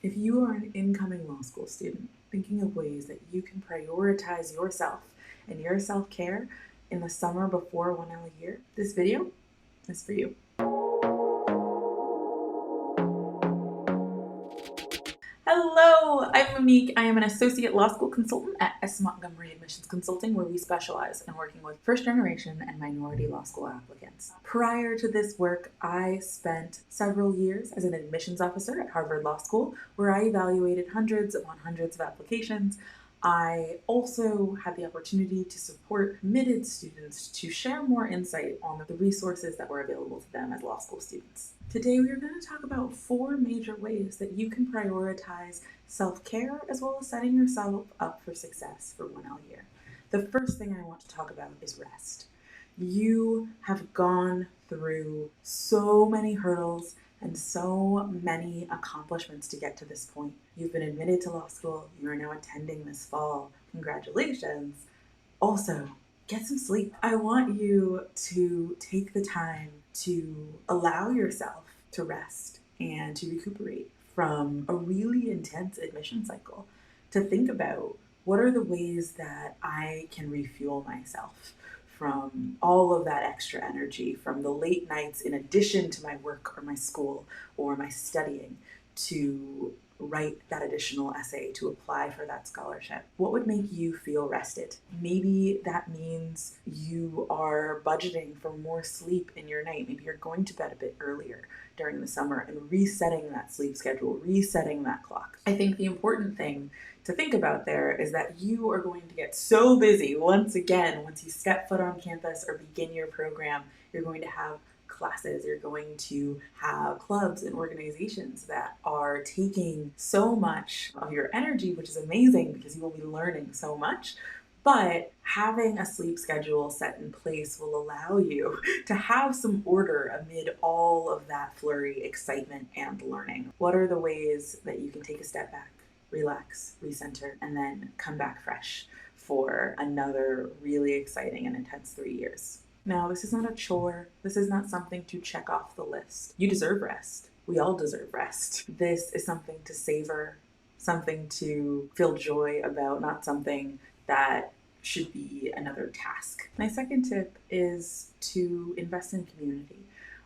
If you are an incoming law school student thinking of ways that you can prioritize yourself and your self-care in the summer before 1L a year, this video is for you. Hello, I'm Monique. I am an associate law school consultant at Montgomery Admissions Consulting, where we specialize in working with first-generation and minority law school applicants. Prior to this work, I spent several years as an admissions officer at Harvard Law School, where I evaluated hundreds upon hundreds of applications. I also had the opportunity to support committed students to share more insight on the resources that were available to them as law school students. Today we are going to talk about 4 major ways that you can prioritize self-care as well as setting yourself up for success for 1L year. The first thing I want to talk about is rest. You have gone through so many hurdles and so many accomplishments to get to this point. You've been admitted to law school. You are now attending this fall. Congratulations. Also, get some sleep. I want you to take the time to allow yourself to rest and to recuperate from a really intense admission cycle, to think about what are the ways that I can refuel myself from all of that extra energy, from the late nights in addition to my work or my school or my studying, to write that additional essay, to apply for that scholarship. What would make you feel rested? Maybe that means you are budgeting for more sleep in your night. Maybe you're going to bed a bit earlier during the summer and resetting that sleep schedule, resetting that clock. I think the important thing to think about there is that you are going to get so busy once you step foot on campus or begin your program. You're going to have classes, you're going to have clubs and organizations that are taking so much of your energy, which is amazing because you will be learning so much. But having a sleep schedule set in place will allow you to have some order amid all of that flurry, excitement, and learning. What are the ways that you can take a step back, relax, recenter, and then come back fresh for another really exciting and intense 3 years? Now, this is not a chore. This is not something to check off the list. You deserve rest. We all deserve rest. This is something to savor, something to feel joy about, not something that should be another task. My second tip is to invest in community.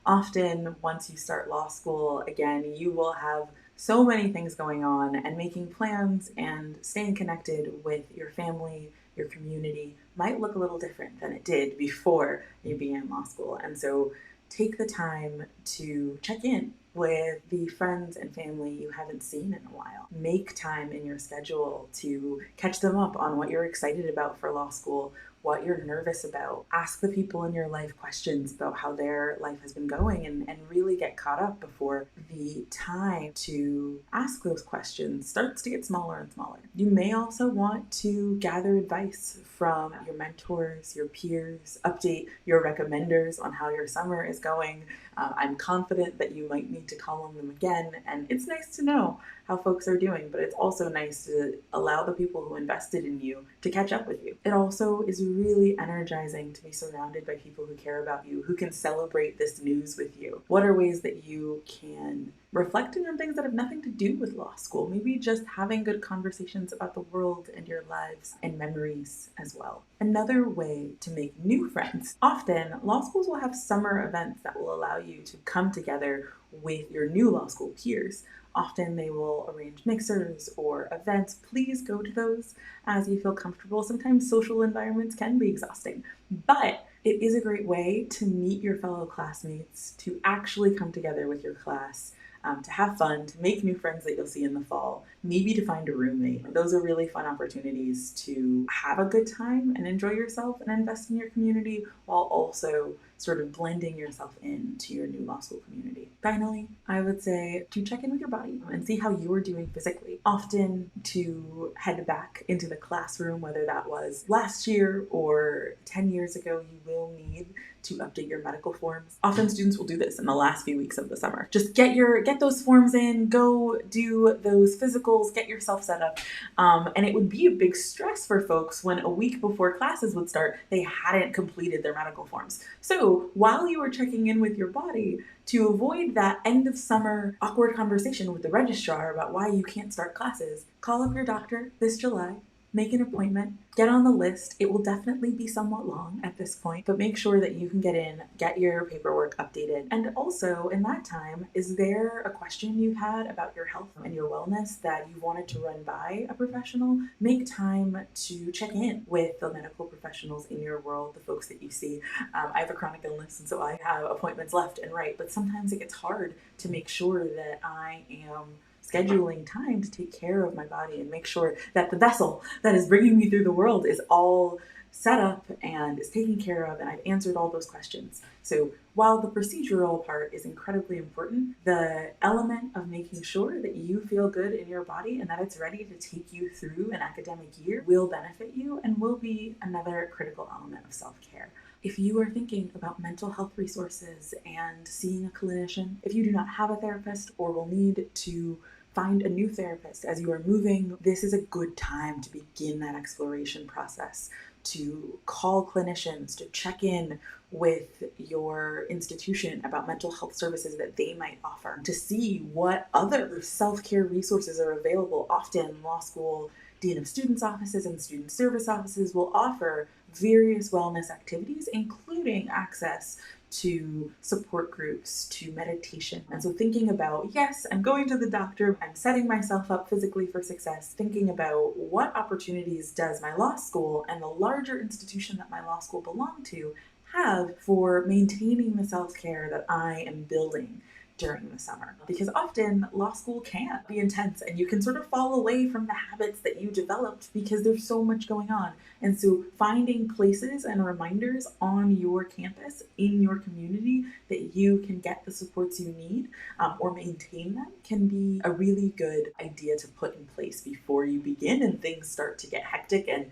Often, once you start law school, again, you will have so many things going on, and making plans and staying connected with your family, your community might look a little different than it did before you began law school. And so take the time to check in with the friends and family you haven't seen in a while. Make time in your schedule to catch them up on what you're excited about for law school, what you're nervous about. Ask the people in your life questions about how their life has been going, and really get caught up before the time to ask those questions starts to get smaller and smaller. You may also want to gather advice from your mentors, your peers, update your recommenders on how your summer is going. I'm confident that you might need to call on them again, and it's nice to know how folks are doing, but it's also nice to allow the people who invested in you to catch up with you. It also is really energizing to be surrounded by people who care about you, who can celebrate this news with you. What are ways that you can reflecting on things that have nothing to do with law school? Maybe just having good conversations about the world and your lives and memories as well. Another way to make new friends. Often, law schools will have summer events that will allow you to come together with your new law school peers. Often they will arrange mixers or events. Please go to those as you feel comfortable. Sometimes social environments can be exhausting, but it is a great way to meet your fellow classmates, to actually come together with your class, to have fun, to make new friends that you'll see in the fall, maybe to find a roommate. Those are really fun opportunities to have a good time and enjoy yourself and invest in your community while also sort of blending yourself into your new law school community. Finally, I would say to check in with your body and see how you're doing physically. Often to head back into the classroom, whether that was last year or 10 years ago, you will need to update your medical forms. Often students will do this in the last few weeks of the summer. Just get those forms in, go do those physicals, get yourself set up. And it would be a big stress for folks when a week before classes would start, they hadn't completed their medical forms. So So while you are checking in with your body, to avoid that end of summer awkward conversation with the registrar about why you can't start classes, call up your doctor this July, make an appointment, get on the list. It will definitely be somewhat long at this point, but make sure that you can get in, get your paperwork updated. And also, in that time, is there a question you've had about your health and your wellness that you wanted to run by a professional? Make time to check in with the medical professionals in your world, the folks that you see. I have a chronic illness, and so I have appointments left and right, but sometimes it gets hard to make sure that I am scheduling time to take care of my body and make sure that the vessel that is bringing me through the world is all set up and is taken care of, and I've answered all those questions. So while the procedural part is incredibly important, the element of making sure that you feel good in your body and that it's ready to take you through an academic year will benefit you and will be another critical element of self-care. If you are thinking about mental health resources and seeing a clinician, if you do not have a therapist or will need to find a new therapist as you are moving, this is a good time to begin that exploration process, to call clinicians, to check in with your institution about mental health services that they might offer, to see what other self-care resources are available. Often law school dean of students offices and student service offices will offer various wellness activities, including access to support groups, to meditation. And so thinking about, yes, I'm going to the doctor, I'm setting myself up physically for success, thinking about what opportunities does my law school and the larger institution that my law school belongs to have for maintaining the self-care that I am building during the summer. Because often law school can be intense and you can sort of fall away from the habits that you developed because there's so much going on. And so finding places and reminders on your campus, in your community, that you can get the supports you need or maintain them can be a really good idea to put in place before you begin and things start to get hectic and,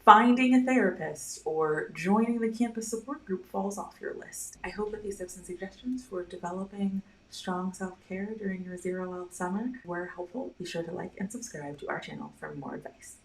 finding a therapist or joining the campus support group falls off your list. I hope that these tips and suggestions for developing strong self-care during your 0L summer were helpful. Be sure to like and subscribe to our channel for more advice.